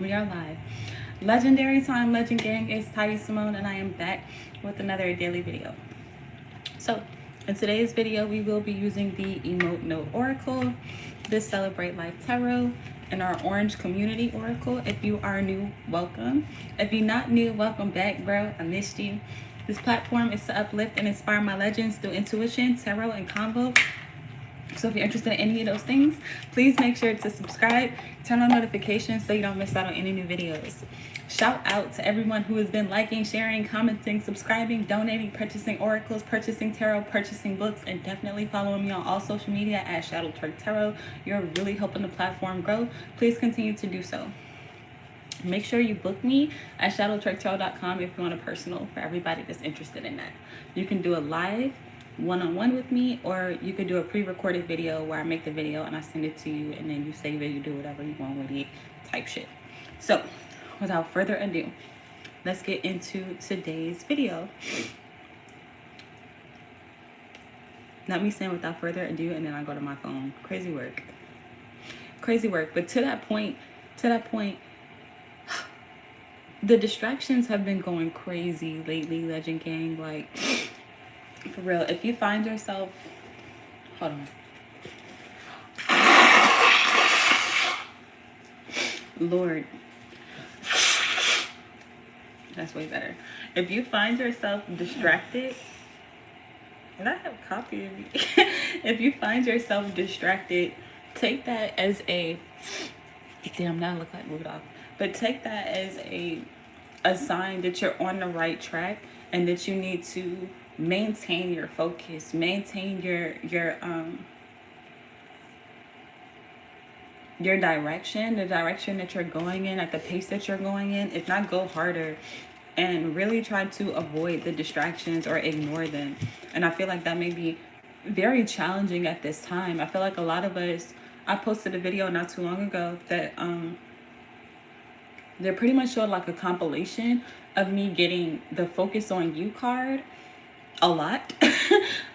We are live. Legendary time, Legend Gang. It's Ty Simone, and I am back with another daily video. So, in today's video, we will be using the Emote Note Oracle, the Celebrate Life Tarot, and our Orange Community Oracle. If you are new, welcome. If you're not new, welcome back, bro. I missed you. This platform is to uplift and inspire my legends through intuition, tarot, and convo. So if you're interested in any of those things, please make sure to subscribe, turn on notifications so you don't miss out on any new videos. Shout out to everyone who has been liking, sharing, commenting, subscribing, donating, purchasing oracles, purchasing tarot, purchasing books, and definitely following me on all social media at Twerk Tarot. You're really helping the platform grow. Please continue to do so. Make sure you book me at shadowtwerktarot.com if you want a personal for everybody that's interested in that. You can do a live one-on-one with me, or you could do a pre-recorded video where I make the video and I send it to you, and then you save it, you do whatever you want with it, type shit. So without further ado, let's get into today's video. Not me saying without further ado and then I go to my phone. Crazy work. But to that point, the distractions have been going crazy lately, Legend Gang. Like, for real, if you find yourself, hold on, Lord, that's way better. If you find yourself distracted, and I have a copy of me. If you find yourself distracted, take that as a, damn, now I look like moved off, but take that as a sign that you're on the right track and that you need to maintain your focus, maintain your direction, the direction that you're going in, at the pace that you're going in. If not, go harder and really try to avoid the distractions or ignore them. And I feel like that may be very challenging at this time. I feel like a lot of us, I posted a video not too long ago that they pretty much showed like a compilation of me getting the Focus on You card a lot.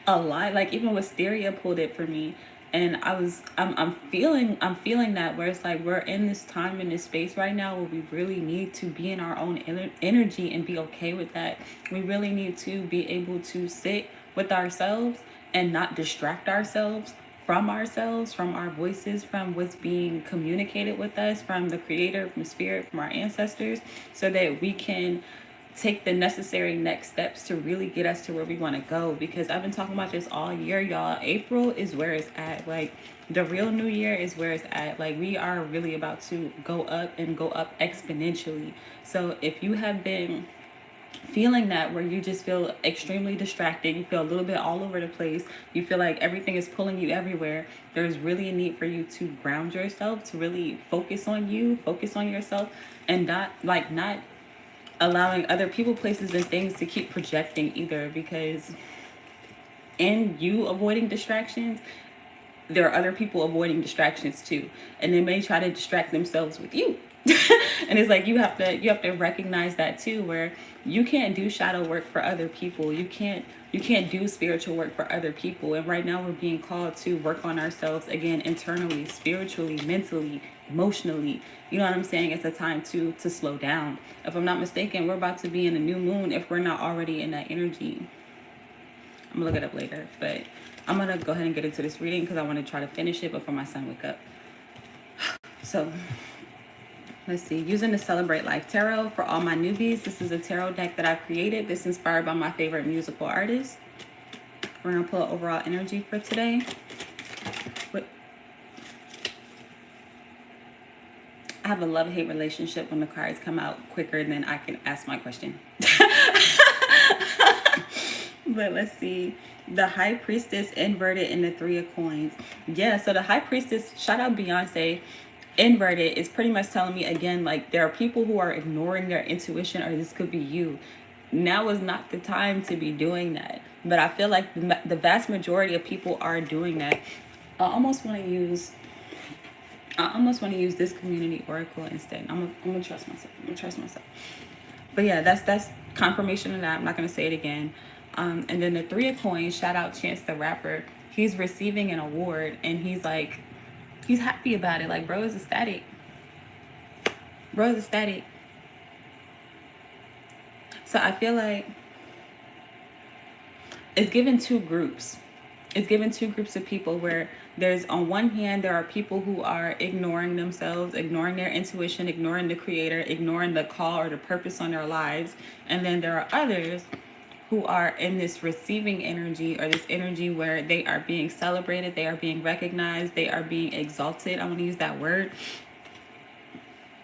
A lot. Like even Wisteria pulled it for me, and I'm feeling that, where it's like we're in this time, in this space right now where we really need to be in our own energy and be okay with that. We really need to be able to sit with ourselves and not distract ourselves, from our voices, from what's being communicated with us, from the creator, from spirit, from our ancestors, so that we can take the necessary next steps to really get us to where we want to go. Because I've been talking about this all year, y'all. April is where it's at. Like, the real new year is where it's at. Like, we are really about to go up and go up exponentially. So if you have been feeling that, where you just feel extremely distracted, you feel a little bit all over the place, you feel like everything is pulling you everywhere, there's really a need for you to ground yourself, to really focus on you, focus on yourself, and not allowing other people, places, and things to keep projecting either. Because in you avoiding distractions, there are other people avoiding distractions too, and they may try to distract themselves with you. And it's like you have to recognize that too, where you can't do shadow work for other people. You can't do spiritual work for other people. And right now we're being called to work on ourselves again, internally, spiritually, mentally, emotionally. You know what I'm saying? It's a time to slow down. If I'm not mistaken, we're about to be in a new moon, if we're not already in that energy. I'm gonna look it up later, but I'm gonna go ahead and get into this reading because I want to try to finish it before my son wake up. So let's see. Using the Celebrate Life Tarot for all my newbies. This is a tarot deck that I created. This is inspired by my favorite musical artist. We're gonna pull overall energy for today. I have a love-hate relationship when the cards come out quicker than I can ask my question. But let's see. The High Priestess inverted in the Three of Coins. Yeah, so the High Priestess, shout out Beyonce, inverted is pretty much telling me again, like, there are people who are ignoring their intuition, or this could be you. Now is not the time to be doing that. But I feel like the vast majority of people are doing that. I almost want to use this community oracle instead. I'm gonna trust myself. But yeah, that's confirmation of that. I'm not gonna say it again. And then the Three of Coins, shout out Chance the Rapper. He's receiving an award, and he's happy about it. Like, bro is ecstatic. Bro, the static. So I feel like it's given two groups. It's given two groups of people where there's, on one hand, there are people who are ignoring themselves, ignoring their intuition, ignoring the creator, ignoring the call or the purpose on their lives. And then there are others who are in this receiving energy, or this energy where they are being celebrated, they are being recognized, they are being exalted. I'm going to use that word.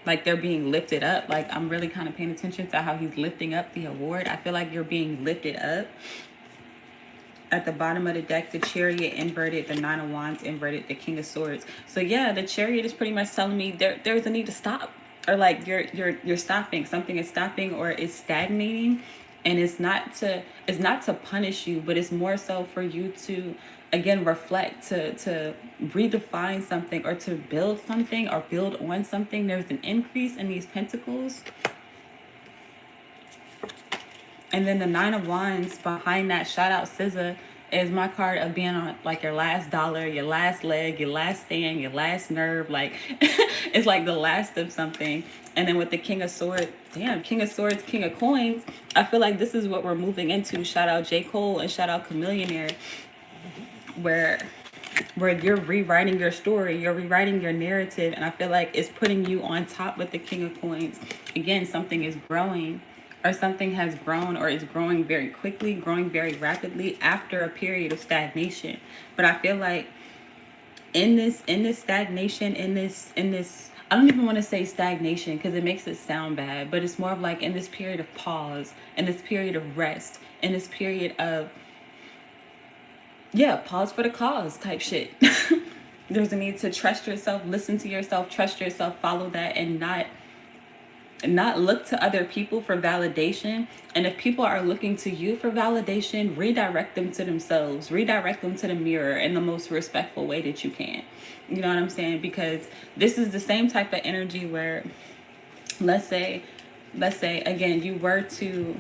Like they're being lifted up. Like I'm really kind of paying attention to how he's lifting up the award. I feel like you're being lifted up. At the bottom of the deck, the Chariot inverted, the Nine of Wands inverted, the King of Swords. So yeah, the Chariot is pretty much telling me there's a need to stop, or like you're stopping. Something is stopping or is stagnating, and it's not to punish you, but it's more so for you to again reflect, to redefine something, or to build something, or build on something. There's an increase in these pentacles. And then the Nine of Wands behind that, shout out SZA, is my card of being on like your last dollar, your last leg, your last stand, your last nerve. Like it's like the last of something. And then with the King of Swords, damn, King of Swords, King of Coins, I feel like this is what we're moving into. Shout out J. Cole and shout out Chameleonaire, where you're rewriting your story, you're rewriting your narrative, and I feel like it's putting you on top with the King of Coins. Again, something is growing, or something has grown, or is growing very quickly, growing very rapidly after a period of stagnation. But I feel like in this stagnation, in this I don't even want to say stagnation because it makes it sound bad, but it's more of like in this period of pause, in this period of rest, in this period of pause for the cause type shit. There's a need to trust yourself, listen to yourself, trust yourself, follow that, and not look to other people for validation. And if people are looking to you for validation, redirect them to themselves, redirect them to the mirror in the most respectful way that you can. You know what I'm saying? Because this is the same type of energy where, let's say again, you were to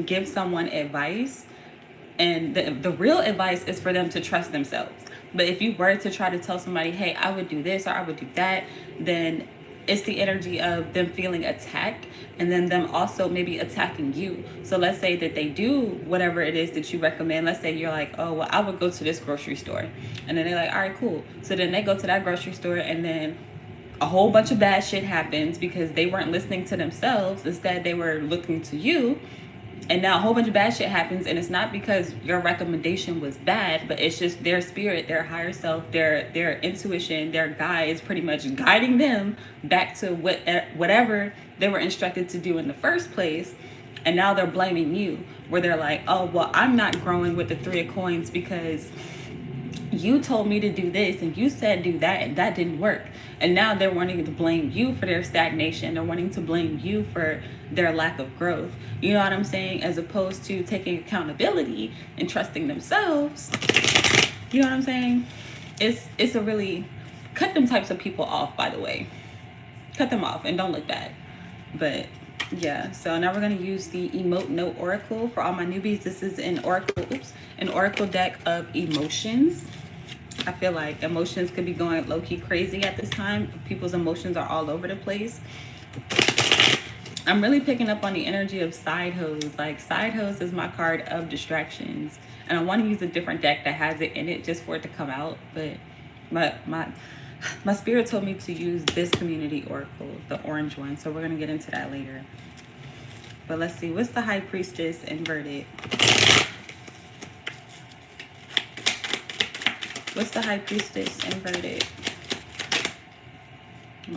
give someone advice, and the real advice is for them to trust themselves. But if you were to try to tell somebody, hey, I would do this or I would do that, then it's the energy of them feeling attacked, and then them also maybe attacking you. So let's say that they do whatever it is that you recommend. Let's say you're like, oh, well, I would go to this grocery store. And then they're like, all right, cool. So then they go to that grocery store, and then a whole bunch of bad shit happens because they weren't listening to themselves. Instead, they were looking to you. And now a whole bunch of bad shit happens, and it's not because your recommendation was bad, but it's just their spirit, their higher self, their intuition, their guide is pretty much guiding them back to whatever they were instructed to do in the first place. And now they're blaming you, where they're like, oh, well, I'm not growing with the Three of Coins because you told me to do this and you said do that, and that didn't work. And now they're wanting to blame you for their stagnation. They're wanting to blame you for their lack of growth. You know what I'm saying? As opposed to taking accountability and trusting themselves. You know what I'm saying? It's a really, cut them types of people off, by the way. Cut them off and don't look bad. But yeah, so now we're going to use the Emote Note Oracle. For all my newbies, this is an oracle deck of emotions. I feel like emotions could be going low-key crazy at this time. People's emotions are all over the place. I'm really picking up on the energy of side hoes. Like, side hoes is my card of distractions. And I want to use a different deck that has it in it just for it to come out. But my spirit told me to use this community oracle, the orange one. So we're going to get into that later. But let's see. What's the High Priestess inverted? What's the High Priestess inverted?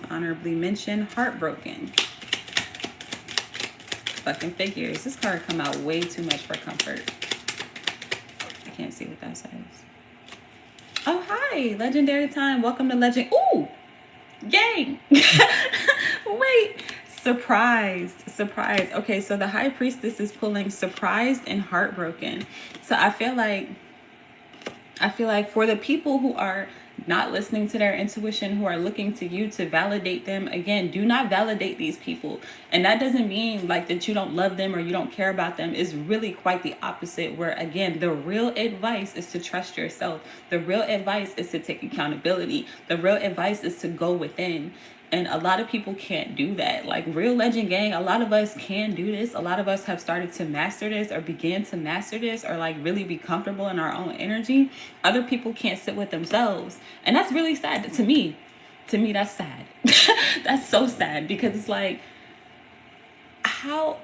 Honorably mentioned, heartbroken. Fucking figures. This card come out way too much for comfort. I can't see what that says. Oh, hi. Legendary time. Welcome to Legend. Ooh. Gang. Wait. Surprised. Okay, so the High Priestess is pulling surprised and heartbroken. So I feel like for the people who are not listening to their intuition, who are looking to you to validate them, again, do not validate these people. And that doesn't mean like that you don't love them or you don't care about them. It's really quite the opposite, where again, the real advice is to trust yourself. The real advice is to take accountability. The real advice is to go within. And a lot of people can't do that. Like real legend gang, a lot of us can do this. A lot of us have started to master this or begin to master this or like really be comfortable in our own energy. Other people can't sit with themselves. And that's really sad to me. To me, that's sad. That's so sad because it's like, how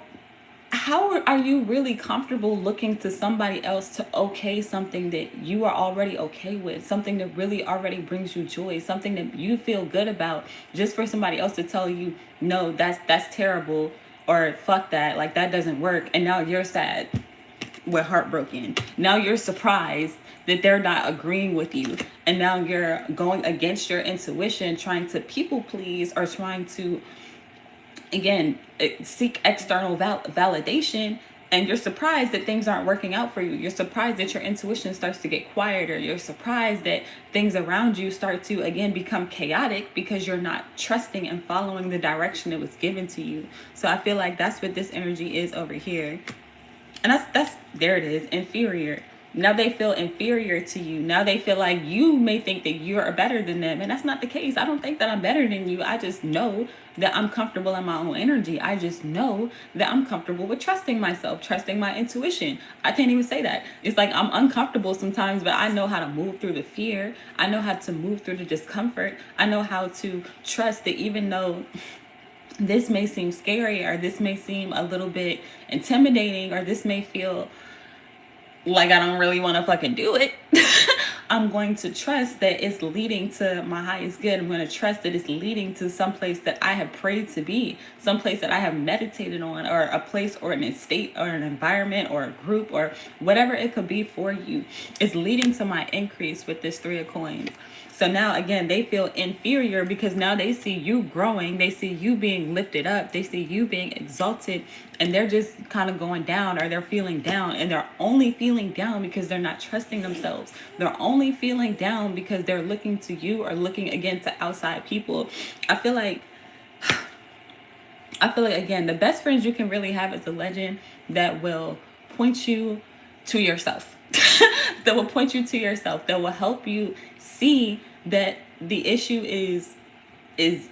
are you really comfortable looking to somebody else to okay something that you are already okay with, something that really already brings you joy, something that you feel good about, just for somebody else to tell you no, that's terrible, or fuck that, like that doesn't work, and now you're sad, we're heartbroken, now you're surprised that they're not agreeing with you, and now you're going against your intuition, trying to people please or trying to, again, seek external validation, and you're surprised that things aren't working out for you. You're surprised that your intuition starts to get quieter. You're surprised that things around you start to, again, become chaotic because you're not trusting and following the direction that was given to you. So I feel like that's what this energy is over here. And that's there it is, inferior. Now they feel inferior to you. Now they feel like you may think that you're better than them. And that's not the case. I don't think that I'm better than you. I just know that I'm comfortable in my own energy. I just know that I'm comfortable with trusting myself, trusting my intuition. I can't even say that. It's like I'm uncomfortable sometimes, but I know how to move through the fear. I know how to move through the discomfort. I know how to trust that even though this may seem scary, or this may seem a little bit intimidating, or this may feel like I don't really want to fucking do it, I'm going to trust that it's leading to my highest good. I'm going to trust that it's leading to some place that I have prayed to be, some place that I have meditated on, or a place or an estate or an environment or a group or whatever it could be for you. It's leading to my increase with this 3 of coins. So now, again, they feel inferior because now they see you growing. They see you being lifted up. They see you being exalted. And they're just kind of going down, or they're feeling down. And they're only feeling down because they're not trusting themselves. They're only feeling down because they're looking to you or looking, again, to outside people. I feel like, again, the best friends you can really have is a legend that will point you to yourself. That will point you to yourself. That will help you see that the issue is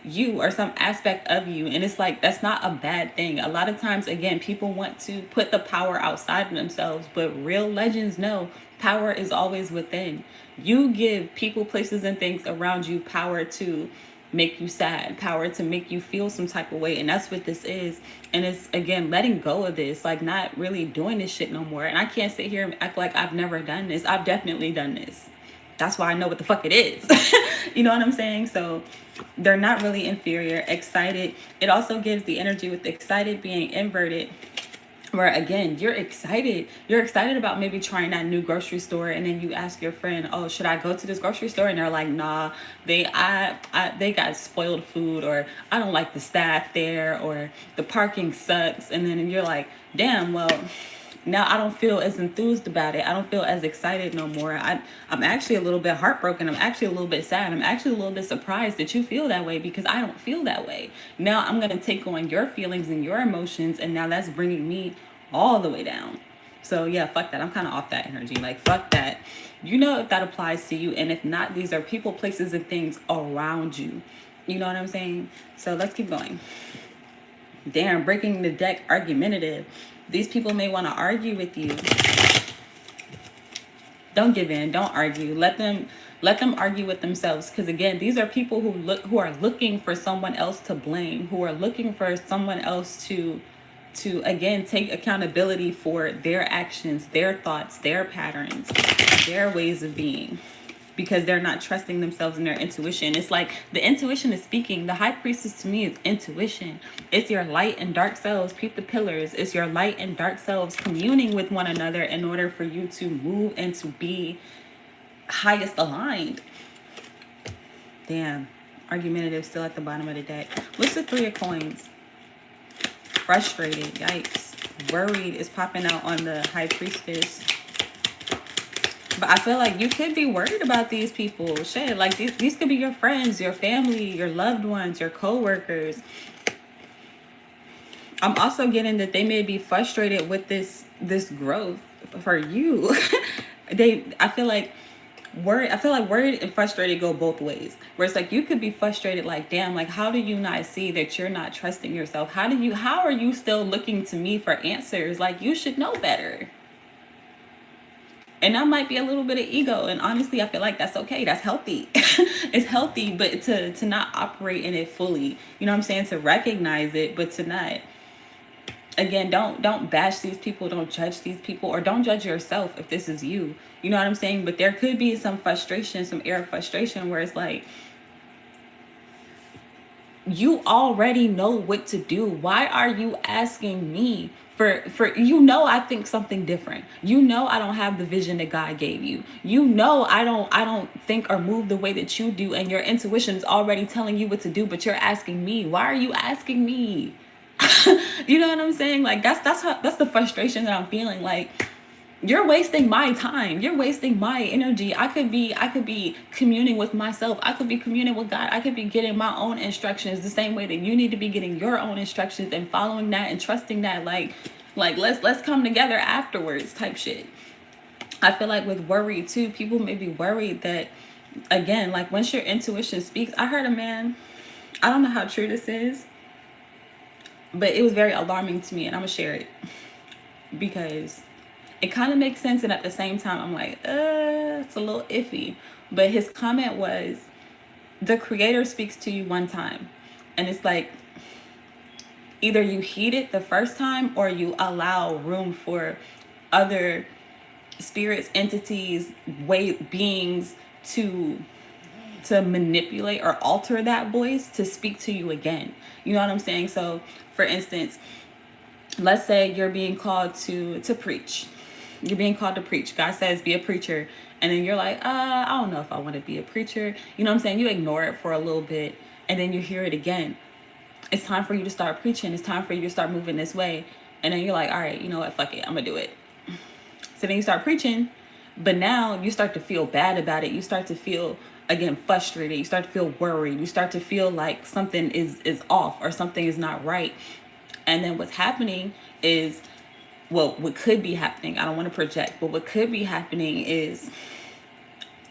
you, or some aspect of you. And it's like, that's not a bad thing. A lot of times, again, people want to put the power outside of themselves, but real legends know power is always within. You give people, places, and things around you power to make you sad, power to make you feel some type of way. And that's what this is. And it's, again, letting go of this, like not really doing this shit no more. And I can't sit here and act like I've never done this. I've definitely done this. That's why I know what the fuck it is. You know what I'm saying? So they're not really inferior. Excited. It also gives the energy with excited being inverted, where, again, you're excited. You're excited about maybe trying that new grocery store, and then you ask your friend, oh, should I go to this grocery store? And they're like, nah, they got spoiled food, or I don't like the staff there, or the parking sucks. And then you're like, damn, well, now I don't feel as enthused about it. I don't feel as excited no more. I'm actually a little bit heartbroken. I'm actually a little bit sad. I'm actually a little bit surprised that you feel that way, because I don't feel that way. Now I'm going to take on your feelings and your emotions, and now that's bringing me all the way down. So yeah, fuck that. I'm kind of off that energy. Like, fuck that. You know if that applies to you, and if not, these are people, places, and things around you. You know what I'm saying? So let's keep going. Damn, breaking the deck, argumentative. These people may want to argue with you. Don't give in. Don't argue. Let them argue with themselves. Because, again, these are people who are looking for someone else to blame, who are looking for someone else to again take accountability for their actions, their thoughts, their patterns, their ways of being, because they're not trusting themselves and their intuition. It's like the intuition is speaking. The high priestess to me is intuition. It's your light and dark selves. Peep the pillars. It's your light and dark selves communing with one another in order for you to move and to be highest aligned. Damn. Argumentative still at the bottom of the deck. What's the 3 of coins? Frustrated. Yikes. Worried is popping out on the high priestess. But I feel like you could be worried about these people. Shit, like these could be your friends, your family, your loved ones, your co-workers. I'm also getting that they may be frustrated with this growth for you. I feel like worried, I feel like worried and frustrated go both ways. Where it's like you could be frustrated, like, damn, like how do you not see that you're not trusting yourself? How are you still looking to me for answers? Like, you should know better. And that might be a little bit of ego. And honestly, I feel like that's okay. That's healthy. It's healthy, but to not operate in it fully. You know what I'm saying? To recognize it, but to not, again, don't bash these people, don't judge these people, or don't judge yourself if this is you. You know what I'm saying? But there could be some frustration, some air of frustration where it's like, you already know what to do. Why are you asking me for you know I think something different. You know I don't have the vision that God gave you. You know I don't think or move the way that you do, and your intuition is already telling you what to do, but you're asking me. Why are you asking me? You know what I'm saying? Like that's the frustration that I'm feeling. Like, you're wasting my time. You're wasting my energy. I could be communing with myself. I could be communing with God. I could be getting my own instructions the same way that you need to be getting your own instructions and following that and trusting that. Like let's come together afterwards type shit. I feel like with worry too, people may be worried that, again, like once your intuition speaks. I heard a man, I don't know how true this is, but it was very alarming to me, and I'm gonna share it because it kind of makes sense, and at the same time I'm like, it's a little iffy. But his comment was, the creator speaks to you one time, and it's like either you heed it the first time or you allow room for other spirits, entities, beings to manipulate or alter that voice to speak to you again. You know what I'm saying? So for instance, let's say you're being called to preach. You're being called to preach. God says, be a preacher. And then you're like, I don't know if I want to be a preacher. You know what I'm saying? You ignore it for a little bit, and then you hear it again. It's time for you to start preaching. It's time for you to start moving this way. And then you're like, all right, you know what? Fuck it. I'm going to do it. So then you start preaching, but now you start to feel bad about it. You start to feel, again, frustrated. You start to feel worried. You start to feel like something is off or something is not right. And then what's happening is, well, what could be happening, I don't want to project, but what could be happening is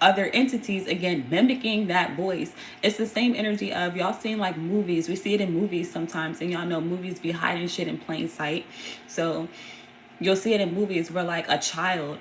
other entities, again, mimicking that voice. It's the same energy of, y'all seen like movies. We see it in movies sometimes, and y'all know movies be hiding shit in plain sight. So you'll see it in movies where like a child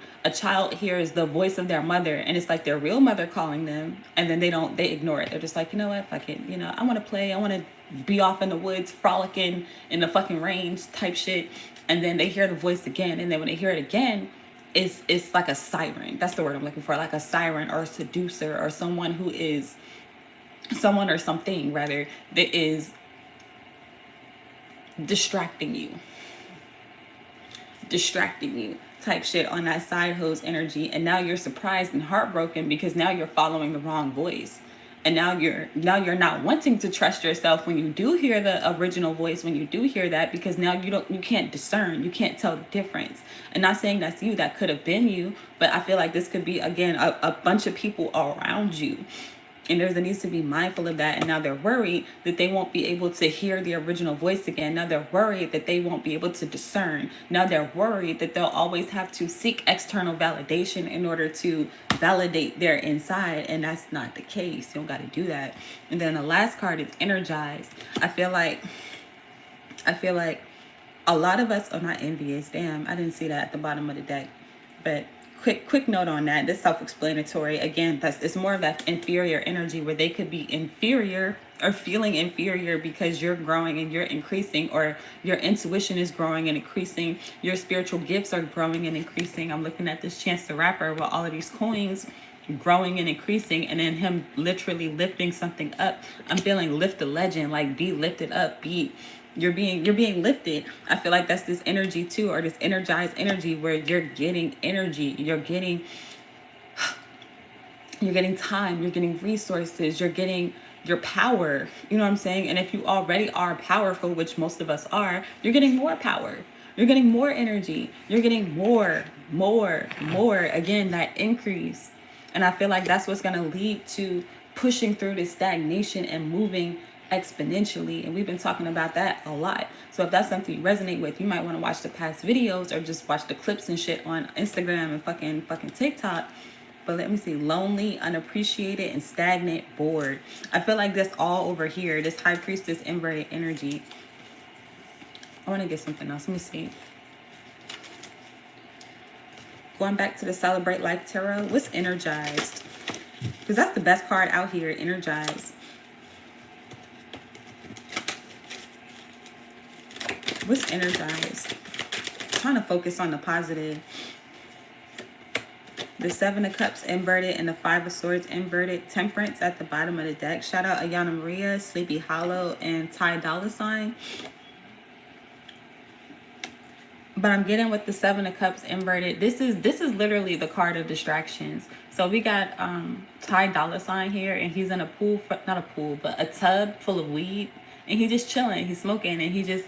hears the voice of their mother, and it's like their real mother calling them, and then they ignore it. They're just like, you know what, fuck it, you know, I want to play, I want to be off in the woods frolicking in the fucking range type shit. And then they hear the voice again, and then when they hear it again, it's like a siren. That's the word I'm looking for. Like a siren or a seducer or someone who is someone or something rather that is distracting you type shit on that side hose energy. And now you're surprised and heartbroken because now you're following the wrong voice. And now you're not wanting to trust yourself when you do hear the original voice, when you do hear that, because now you can't discern, you can't tell the difference. And not saying that's you, that could have been you, but I feel like this could be, again, a bunch of people around you. And there needs to be mindful of that. And now they're worried that they won't be able to hear the original voice again. Now they're worried that they won't be able to discern. Now they're worried that they'll always have to seek external validation in order to validate their inside. And that's not the case. You don't got to do that. And then the last card is energized. I feel like a lot of us are not envious. Damn, I didn't see that at the bottom of the deck. But quick note on that. This self-explanatory. Again, it's more of that inferior energy where they could be inferior or feeling inferior because you're growing and you're increasing, or your intuition is growing and increasing. Your spiritual gifts are growing and increasing. I'm looking at this Chance the Rapper with all of these coins growing and increasing, and then him literally lifting something up. I'm feeling lift the legend, like be lifted up, you're being lifted. I feel like that's this energy too, or this energized energy where you're getting energy, you're getting time, you're getting resources, you're getting your power. You know what I'm saying? And if you already are powerful, which most of us are, you're getting more power. You're getting more energy. You're getting more. Again, that increase. And I feel like that's what's going to lead to pushing through this stagnation and moving exponentially. And we've been talking about that a lot. So if that's something you resonate with, you might want to watch the past videos or just watch the clips and shit on Instagram and fucking TikTok. But let me see. Lonely, unappreciated, and stagnant, bored. I feel like that's all over here. This High Priestess inverted energy. I want to get something else. Let me see. Going back to the Celebrate Life Tarot. What's energized? Because that's the best card out here. Energized. What's energized? I'm trying to focus on the positive. The Seven of Cups inverted and the Five of Swords inverted. Temperance at the bottom of the deck. Shout out Ayana Maria, Sleepy Hollow, and Ty Dolla Sign. But I'm getting with the Seven of Cups inverted. This is literally the card of distractions. So we got Ty Dolla Sign here, and he's in a pool, not a pool, but a tub full of weed. And he's just chilling, he's smoking, and he's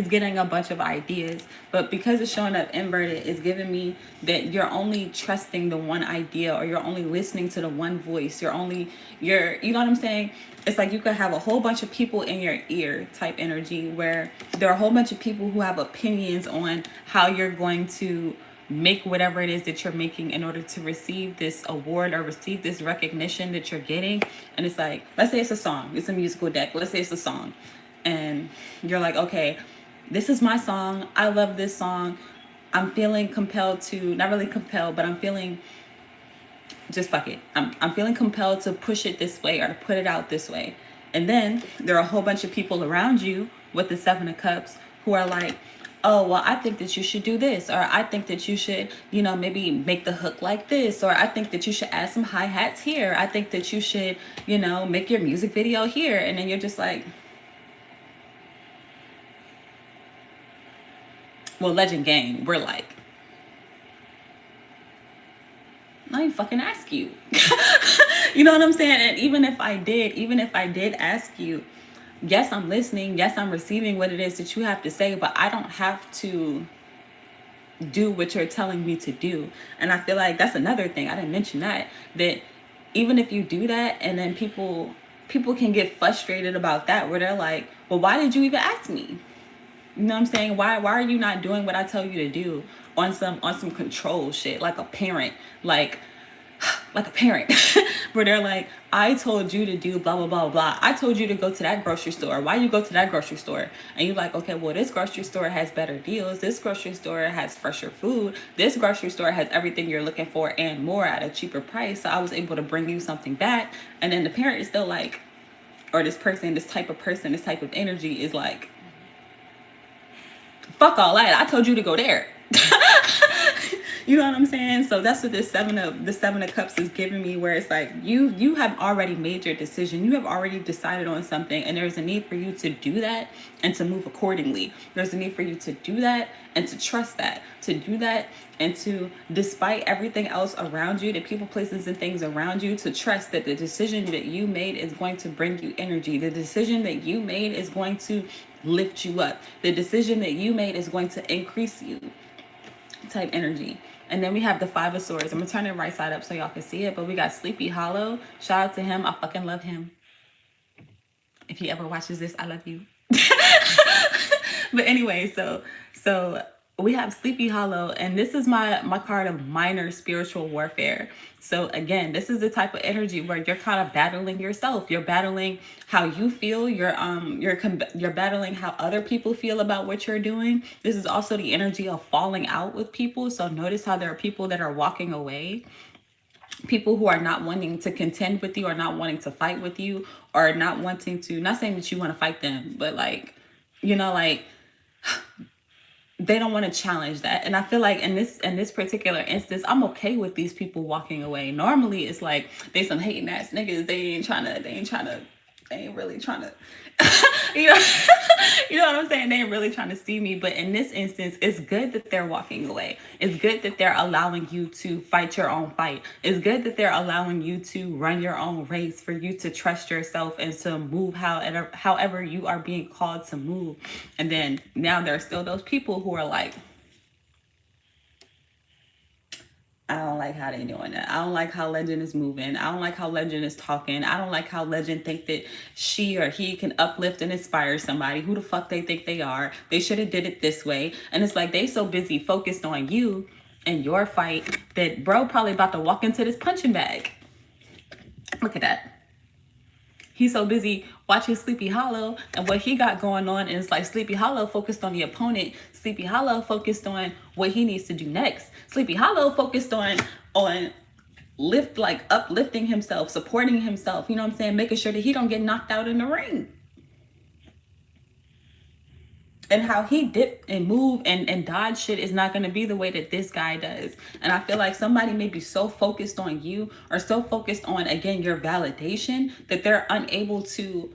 getting a bunch of ideas. But because it's showing up inverted, it's giving me that you're only trusting the one idea, or you're only listening to the one voice. You know what I'm saying? It's like you could have a whole bunch of people in your ear type energy, where there are a whole bunch of people who have opinions on how you're going to make whatever it is that you're making in order to receive this award or receive this recognition that you're getting. And it's like, let's say it's a song, it's a musical deck, let's say it's a song, and you're like, okay, this is my song, I love this song, I'm feeling compelled to, not really compelled, but I'm feeling, just fuck it, I'm feeling compelled to push it this way or to put it out this way. And then there are a whole bunch of people around you with the Seven of Cups who are like, oh, well, I think that you should do this, or I think that you should, maybe make the hook like this, or I think that you should add some hi-hats here, I think that you should, make your music video here. And then you're just like, well, Legend Gang, we're like, I didn't fucking ask you. You know what I'm saying? And even if I did ask you, yes, I'm listening. Yes, I'm receiving what it is that you have to say, but I don't have to do what you're telling me to do. And I feel like that's another thing. I didn't mention that even if you do that, and then people can get frustrated about that, where they're like, well, why did you even ask me? You know what I'm saying? Why are you not doing what I tell you to do on some control shit, like a parent, like a parent where they're like, I told you to do blah blah blah blah, I told you to go to that grocery store, why you go to that grocery store? And you're like, okay, well, this grocery store has better deals, this grocery store has fresher food, this grocery store has everything you're looking for and more at a cheaper price, so I was able to bring you something back. And then the parent is still like, or this type of energy is like, fuck all that, I told you to go there. You know what I'm saying? So that's what the seven of cups is giving me, where it's like you have already made your decision, you have already decided on something, and there's a need for you to do that and to move accordingly. There's a need for you to do that and to trust that, to do that, and to, despite everything else around you, the people, places, and things around you, to trust that the decision that you made is going to bring you energy. The decision that you made is going to lift you up. The decision that you made is going to increase you type energy. And then we have the Five of Swords. I'm gonna turn it right side up so y'all can see it, but we got Sleepy Hollow. Shout out to him. I fucking love him. If he ever watches this, I love you. But anyway, so we have Sleepy Hollow, and this is my card of minor spiritual warfare. So again, this is the type of energy where you're kind of battling yourself. You're battling how you feel. You're battling how other people feel about what you're doing. This is also the energy of falling out with people. So notice how there are people that are walking away. People who are not wanting to contend with you, or not wanting to fight with you, or not wanting to, not saying that you want to fight them, but like, like, they don't want to challenge that. And I feel like in this particular instance, I'm okay with these people walking away. Normally it's like, they some hating ass niggas, they ain't really trying to you know you know what I'm saying, they ain't really trying to see me. But in this instance, it's good that they're walking away. It's good that they're allowing you to fight your own fight. It's good that they're allowing you to run your own race, for you to trust yourself and to move however you are being called to move. And then now there are still those people who are like, I don't like how they doing that. I don't like how Legend is moving. I don't like how Legend is talking. I don't like how Legend think that she or he can uplift and inspire somebody. Who the fuck they think they are? They should have did it this way. And it's like, they so busy focused on you in your fight that bro probably about to walk into this punching bag. Look at that. He's so busy watching Sleepy Hollow, and what he got going on is like Sleepy Hollow focused on the opponent. Sleepy Hollow focused on what he needs to do next. Sleepy Hollow focused on uplifting himself, supporting himself, you know what I'm saying? Making sure that he don't get knocked out in the ring. And how he dip and move and dodge shit is not going to be the way that this guy does. And I feel like somebody may be so focused on you or so focused on, again, your validation that they're unable to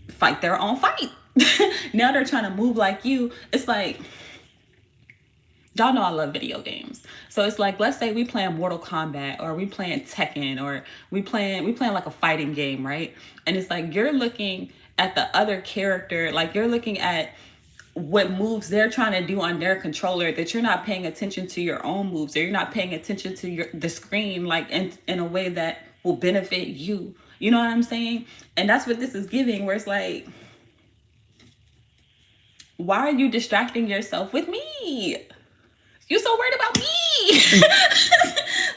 fight their own fight. Now they're trying to move like you. It's like, y'all know I love video games. So it's like, let's say we playing Mortal Kombat or we playing Tekken or we playing like a fighting game, right? And it's like you're looking at the other character, like you're looking at what moves they're trying to do on their controller, that you're not paying attention to your own moves, or you're not paying attention to the screen, like in a way that will benefit you. You know what I'm saying? And that's what this is giving, where it's like, why are you distracting yourself with me? You're so worried about me.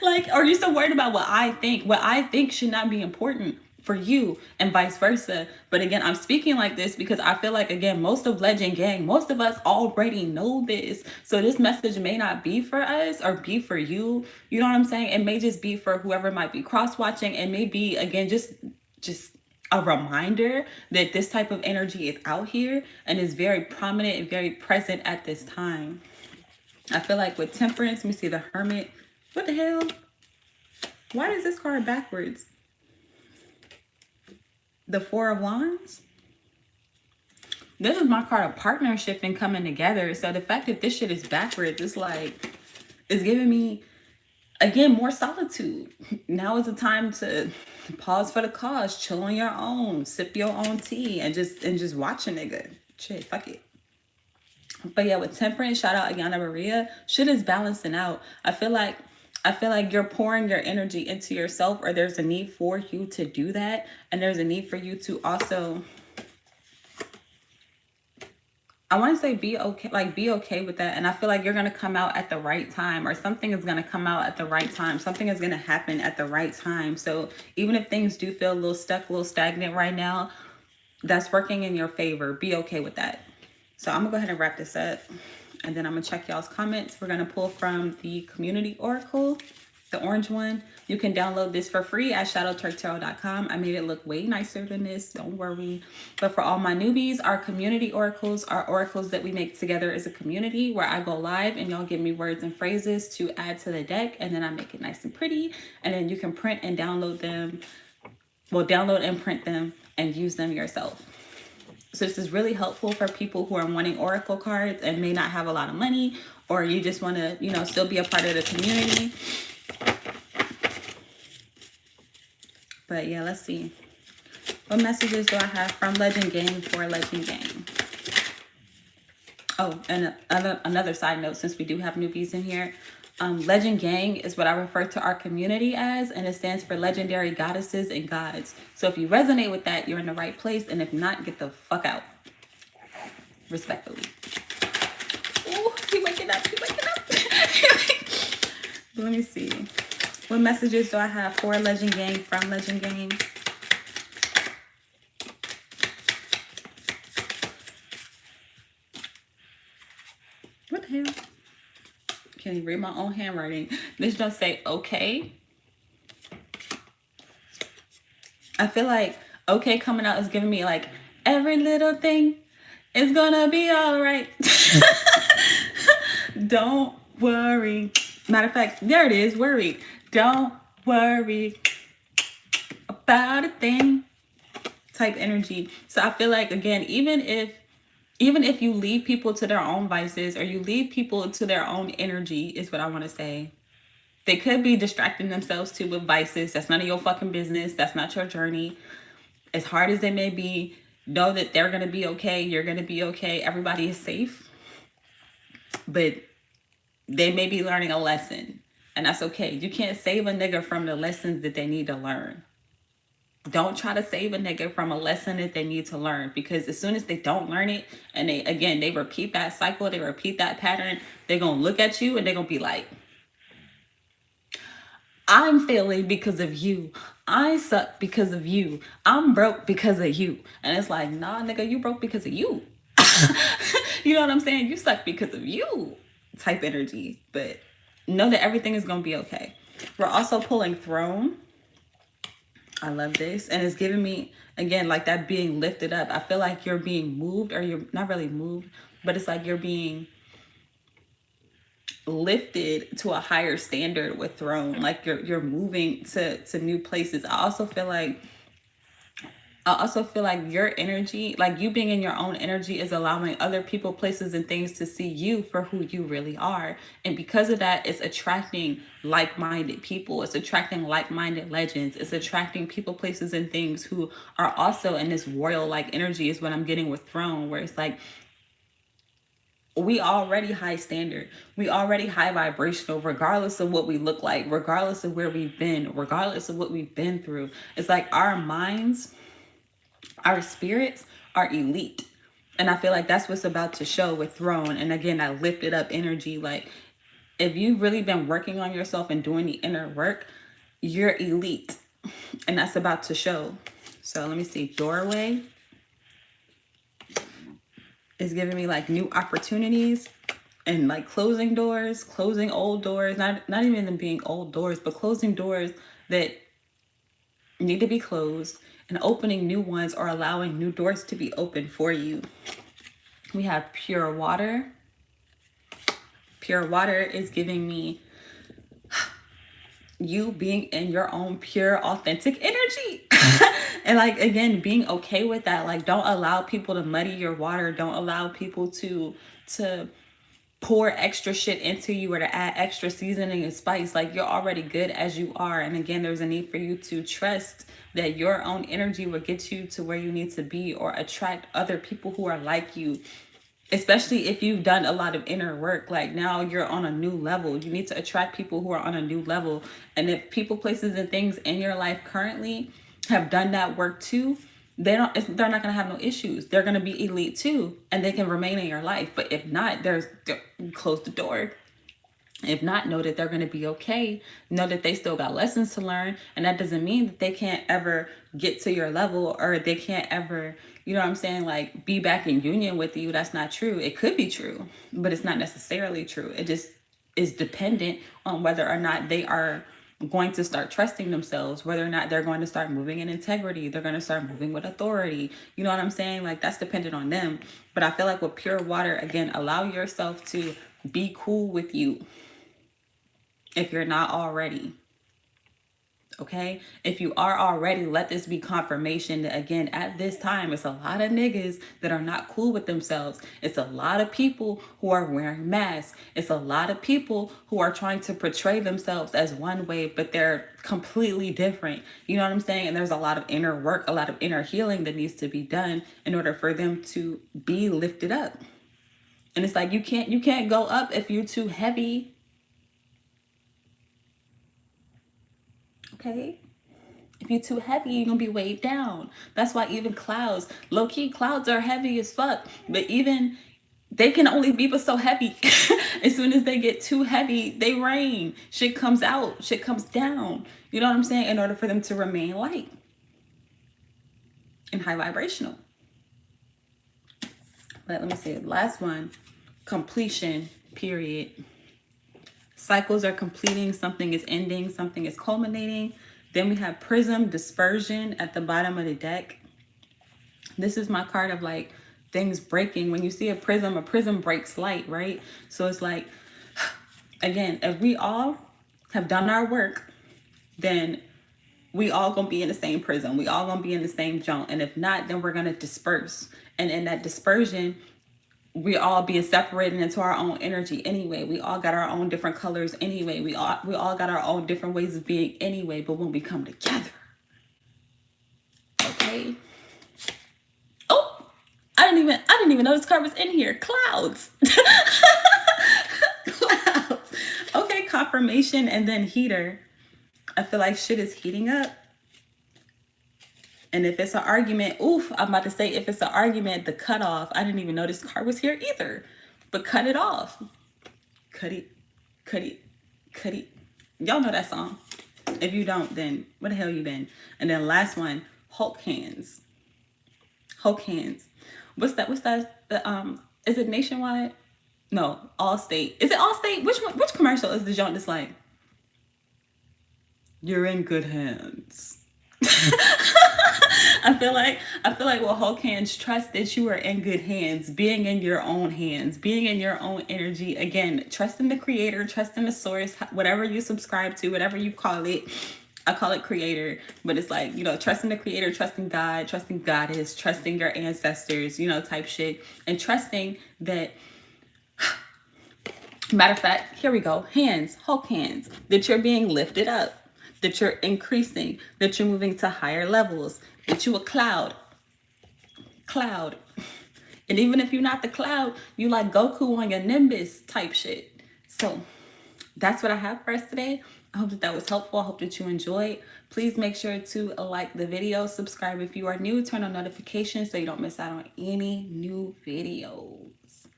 Like, are you so worried about what I think? What I think should not be important for you, and vice versa. But again, I'm speaking like this because I feel like, again, most of Legend Gang, most of us already know this. So this message may not be for us or be for you. You know what I'm saying? It may just be for whoever might be cross-watching, and maybe, again, just a reminder that this type of energy is out here and is very prominent and very present at this time. I feel like with Temperance, let me see, the Hermit. What the hell? Why is this card backwards? The Four of Wands. This is my card of partnership and coming together. So the fact that this shit is backwards, it's like, it's giving me, again, more solitude. Now is the time to pause for the cause, chill on your own, sip your own tea, and just watch a nigga. Shit, fuck it. But yeah, with Temperance, shout out Ayana Maria. Shit is balancing out. I feel like you're pouring your energy into yourself, or there's a need for you to do that. And there's a need for you to also, I want to say be okay with that. And I feel like you're going to come out at the right time, or something is going to come out at the right time. Something is going to happen at the right time. So even if things do feel a little stuck, a little stagnant right now, that's working in your favor. Be okay with that. So I'm gonna go ahead and wrap this up, and then I'm gonna check y'all's comments. We're gonna pull from the community oracle, the orange one. You can download this for free at shadowtwerktarot.com. I made it look way nicer than this, don't worry. But for all my newbies, our community oracles are oracles that we make together as a community, where I go live and y'all give me words and phrases to add to the deck, and then I make it nice and pretty, and then you can print and download them. Well, download and print them and use them yourself. So this is really helpful for people who are wanting oracle cards and may not have a lot of money, or you just want to, still be a part of the community. But yeah, let's see. What messages do I have from Legend Gang for Legend Gang? Oh, and another side note, since we do have newbies in here, Legend Gang is what I refer to our community as, and it stands for Legendary Goddesses and Gods. So if you resonate with that, you're in the right place, and if not, get the fuck out. Respectfully. Ooh, he waking up. Let me see. What messages do I have for Legend Gang from Legend Gang? What the hell? Can't even read my own handwriting. This don't say okay. I feel like okay coming out is giving me like, every little thing is gonna be all right. Don't worry. Matter of fact, there it is, worry. Don't worry about a thing type energy. So I feel like, again, even if you leave people to their own vices, or you leave people to their own energy, is what I want to say. They could be distracting themselves too with vices. That's none of your fucking business. That's not your journey. As hard as it may be, know that they're going to be okay. You're going to be okay. Everybody is safe. But they may be learning a lesson. And that's okay. You can't save a nigga from the lessons that they need to learn. Don't try to save a nigga from a lesson that they need to learn, because as soon as they don't learn it and they repeat that cycle, they repeat that pattern, they're going to look at you and they're going to be like, I'm failing because of you. I suck because of you. I'm broke because of you. And it's like, nah, nigga, you broke because of you. You know what I'm saying? You suck because of you type energy. But know that everything is going to be okay. We're also pulling throne. I love this. And it's giving me, again, like that being lifted up. I feel like you're being moved, or you're not really moved, but it's like you're being lifted to a higher standard with throne. Like you're moving to new places. I also feel like your energy, like you being in your own energy, is allowing other people, places, and things to see you for who you really are. And because of that, it's attracting like-minded people. It's attracting like-minded legends. It's attracting people, places, and things who are also in this royal-like energy, is what I'm getting with throne, where it's like, we already high standard. We already high vibrational, regardless of what we look like, regardless of where we've been, regardless of what we've been through. It's like our minds, our spirits are elite. And I feel like that's what's about to show with throne. And again, I lifted up energy. Like, if you've really been working on yourself and doing the inner work, you're elite. And that's about to show. So let me see. Doorway is giving me like new opportunities and like closing doors, closing old doors, not even them being old doors, but closing doors that need to be closed and opening new ones, or allowing new doors to be opened for you. We have pure water. Pure water is giving me you being in your own pure, authentic energy. And like, again, being okay with that. Like, don't allow people to muddy your water. Don't allow people to pour extra shit into you, or to add extra seasoning and spice. Like, you're already good as you are. And again, there's a need for you to trust that your own energy will get you to where you need to be, or attract other people who are like you. Especially if you've done a lot of inner work, like now you're on a new level. You need to attract people who are on a new level. And if people, places, and things in your life currently have done that work too, they're not going to have no issues. They're going to be elite too, and they can remain in your life. But if not, close the door. If not, know that they're going to be okay. Know that they still got lessons to learn. And that doesn't mean that they can't ever get to your level, or they can't ever, you know what I'm saying, like be back in union with you. That's not true. It could be true, but it's not necessarily true. It just is dependent on whether or not they are going to start trusting themselves, whether or not they're going to start moving in integrity, they're going to start moving with authority. You know what I'm saying? Like, that's dependent on them. But I feel like with pure water, again, allow yourself to be cool with you if you're not already. Okay, if you are already, let this be confirmation that, again, at this time, it's a lot of niggas that are not cool with themselves. It's a lot of people who are wearing masks. It's a lot of people who are trying to portray themselves as one way, but they're completely different. You know what I'm saying? And there's a lot of inner work, a lot of inner healing that needs to be done in order for them to be lifted up. And it's like, you can't go up if you're too heavy. Okay, if you're too heavy, you're gonna be weighed down. That's why even clouds, low-key clouds, are heavy as fuck. But even they can only be but so heavy. As soon as they get too heavy, they rain. Shit comes out, shit comes down. You know what I'm saying? In order for them to remain light and high vibrational. But let me see, last one, completion, period. Cycles are completing, something is ending, something is culminating. Then we have prism, dispersion at the bottom of the deck. This is my card of like things breaking. When you see a prism breaks light, right? So it's like, again, if we all have done our work, then we all gonna be in the same prism. We all gonna be in the same junk. And if not, then we're gonna disperse. And in that dispersion, we all being separated into our own energy anyway. We all got our own different colors anyway. We all got our own different ways of being anyway. But when we come together, okay. Oh, I didn't even know this card was in here. Clouds. Clouds. Okay, confirmation and then heater. I feel like shit is heating up. And if it's an argument, oof, I'm about to say, if it's an argument, the cutoff, I didn't even know this car was here either. But cut it off. Cut it, cut it, cut it. Y'all know that song. If you don't, then where the hell you been? And then last one, Hulk hands. Hulk hands. What's that? What's that? Is it Nationwide? No, Allstate. Is it Allstate? Which one? Which commercial is the joint that's like, you're in good hands? I feel like with Hulk hands, trust that you are in good hands, being in your own hands, being in your own energy. Again, trust in the creator, trust in the source, whatever you subscribe to, whatever you call it. I call it creator, but it's like, you know, trusting the creator, trusting God, trusting Goddess, trusting your ancestors, you know, type shit. And trusting that, matter of fact, here we go. Hands, Hulk hands, that you're being lifted up, that you're increasing, that you're moving to higher levels, that you a cloud. And even if you're not the cloud, you like Goku on your Nimbus type shit. So that's what I have for us today. I hope that was helpful. I hope that you enjoyed. Please make sure to like the video, subscribe if you are new, turn on notifications so you don't miss out on any new videos.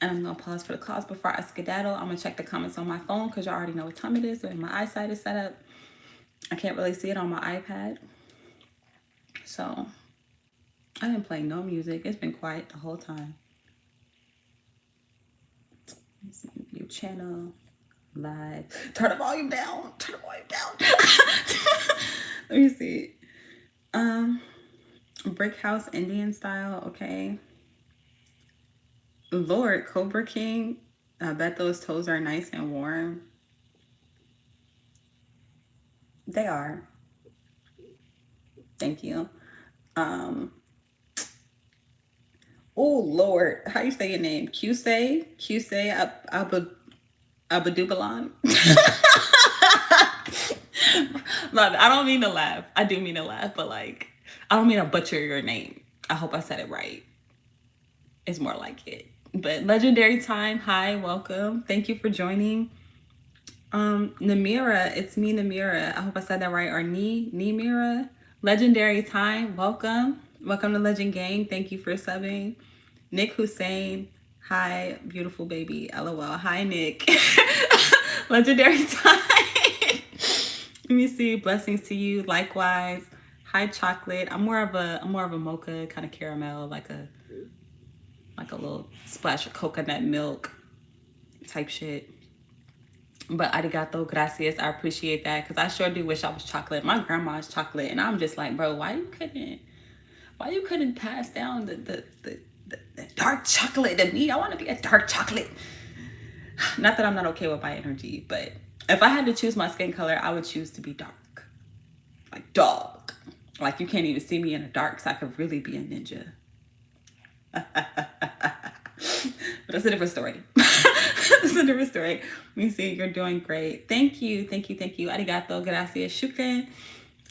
And I'm going to pause for the cause before I skedaddle. I'm going to check the comments on my phone because you already know what time it is and my eyesight is set up. I can't really see it on my iPad. So I didn't play no music. It's been quiet the whole time. Let's see, view channel, live. Turn the volume down. Turn the volume down. Let me see. Brick house Indian style. Okay. Lord, Cobra King. I bet those toes are nice and warm. They are. Thank you. Oh Lord, how you say your name? Qsay Abadubalan. I don't mean to laugh. I do mean to laugh, but like, I don't mean to butcher your name. I hope I said it right. It's more like it. But Legendary Time, hi, welcome. Thank you for joining. Namira, it's me, Namira. I hope I said that right. Or Nimira. Legendary Time, welcome. Welcome to Legend Gang. Thank you for subbing. Nick Hussein, hi, beautiful baby. LOL. Hi, Nick. Legendary Time. Let me see. Blessings to you. Likewise. Hi, chocolate. I'm more of a mocha kind of caramel, like a little splash of coconut milk type shit. But arigato, gracias. I appreciate that because I sure do wish I was chocolate. My grandma's chocolate, and I'm just like, bro, why you couldn't pass down the dark chocolate to me? I want to be a dark chocolate. Not that I'm not okay with my energy, but if I had to choose my skin color, I would choose to be dark, like dog. Like you can't even see me in the dark, so I could really be a ninja. But that's a different story. That's a different story. Let me see. You're doing great. Thank you. Arigato, gracias, shukran.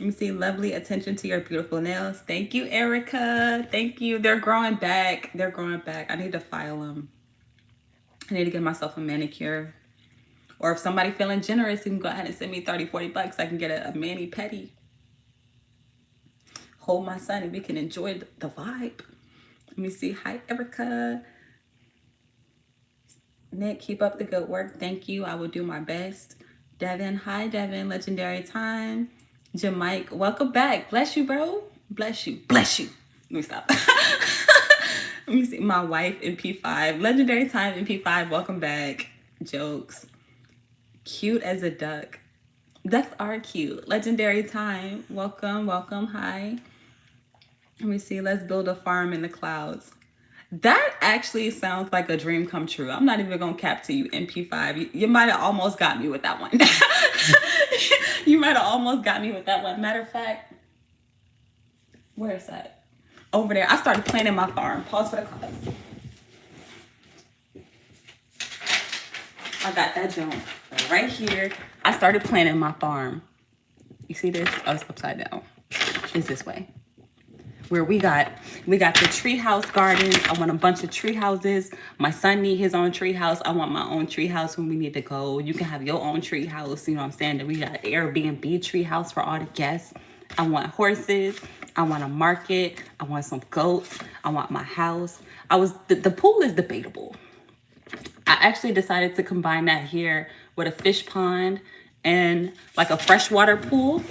Let me see. Lovely attention to your beautiful nails. Thank you, Erica. Thank you. They're growing back. I need to file them. I need to get myself a manicure. Or if somebody feeling generous, you can go ahead and send me $30-$40. I can get a mani-pedi. Hold my son and we can enjoy the vibe. Let me see. Hi, Erica. Nick, keep up the good work. Thank you. I will do my best. Devin, hi, Devin. Legendary Time. Jamike, welcome back. Bless you, bro. Bless you. Let me stop. Let me see. My wife in P5. Legendary Time in P5. Welcome back. Jokes. Cute as a duck. Ducks are cute. Legendary Time. Welcome. Hi. Let me see. Let's build a farm in the clouds. That actually sounds like a dream come true. I'm not even going to cap to you, MP5. You might have almost got me with that one. Matter of fact, where is that? Over there. I started planting my farm. Pause for the cause. I got that junk right here. I started planting my farm. You see this? Oh, it's upside down. It's this way. Where we got the treehouse gardens. I want a bunch of tree houses. My son need his own tree house. I want my own tree house when we need to go. You can have your own tree house. You know what I'm saying? That we got an Airbnb tree house for all the guests. I want horses. I want a market. I want some goats. I want my house. The pool is debatable. I actually decided to combine that here with a fish pond and like a freshwater pool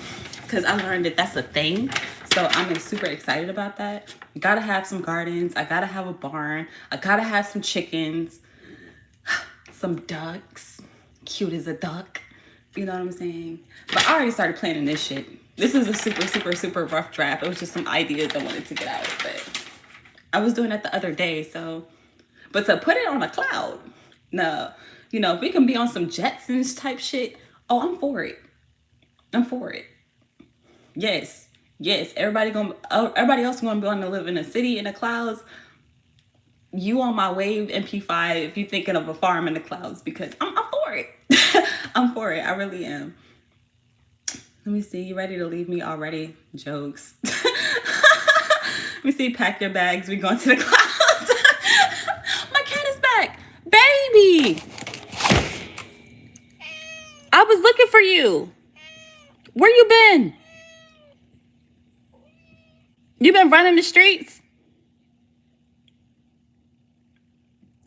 because I learned that that's a thing. So I'm super excited about that. I gotta have some gardens. I gotta have a barn. I gotta have some chickens, some ducks. Cute as a duck. You know what I'm saying? But I already started planning this shit. This is a super rough draft. It was just some ideas I wanted to get out. But I was doing that the other day, so. But to put it on a cloud, no. You know, if we can be on some Jetsons type shit, oh, I'm for it. I'm for it. Yes. Everybody else gonna be on to live in a city in the clouds. You on my wave MP5 if you're thinking of a farm in the clouds, because I'm for it. I'm for it. I really am. Let me see. You ready to leave me already? Jokes. Let me see. Pack your bags. We going to the clouds. My cat is back. Baby. I was looking for you. Where you been? You been running the streets?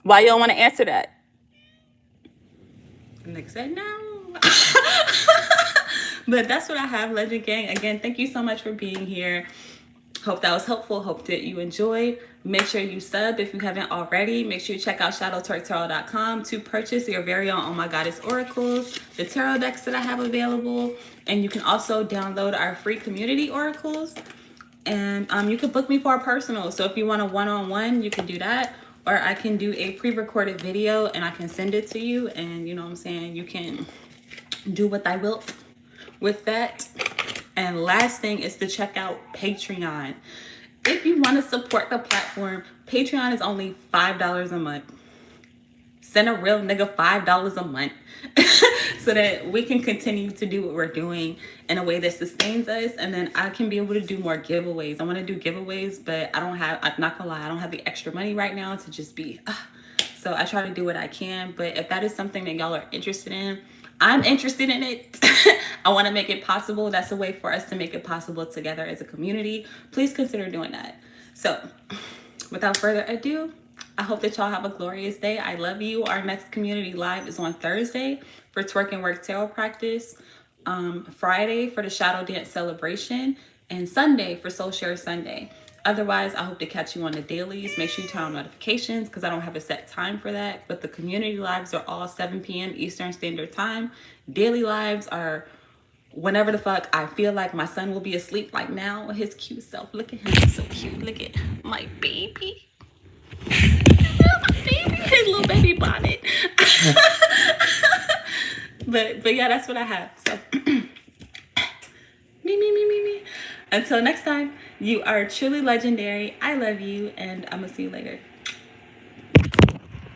Why you don't want to answer that? Nick said no. But that's what I have, Legend Gang. Again, thank you so much for being here. Hope that was helpful. Hope that you enjoyed. Make sure you sub if you haven't already. Make sure you check out shadowtwerktarot.com to purchase your very own Oh My Goddess oracles, the tarot decks that I have available. And you can also download our free community oracles. And you can book me for a personal. So if you want a one-on-one, you can do that. Or I can do a pre-recorded video and I can send it to you. And you know what I'm saying? You can do what I will with that. And last thing is to check out Patreon. If you want to support the platform, Patreon is only $5 a month. Send a real nigga $5 a month so that we can continue to do what we're doing in a way that sustains us. And then I can be able to do more giveaways. I want to do giveaways, but I'm not gonna lie, I don't have the extra money right now to just be, so I try to do what I can. But if that is something that y'all are interested in, I'm interested in it. I want to make it possible. That's a way for us to make it possible together as a community. Please consider doing that. So without further ado, I hope that y'all have a glorious day. I love you. Our next community live is on Thursday for Twerk and Work Tarot practice, Friday for the Shadow Dance celebration, and Sunday for Soul Share Sunday. Otherwise, I hope to catch you on the dailies. Make sure you turn on notifications because I don't have a set time for that. But the community lives are all 7 p.m. Eastern Standard Time. Daily lives are whenever the fuck I feel like my son will be asleep, like now, his cute self. Look at him, he's so cute. Look at my baby. His little baby bonnet. but yeah, that's what I have. So me. Until next time, you are truly legendary. I love you, and I'm gonna see you later.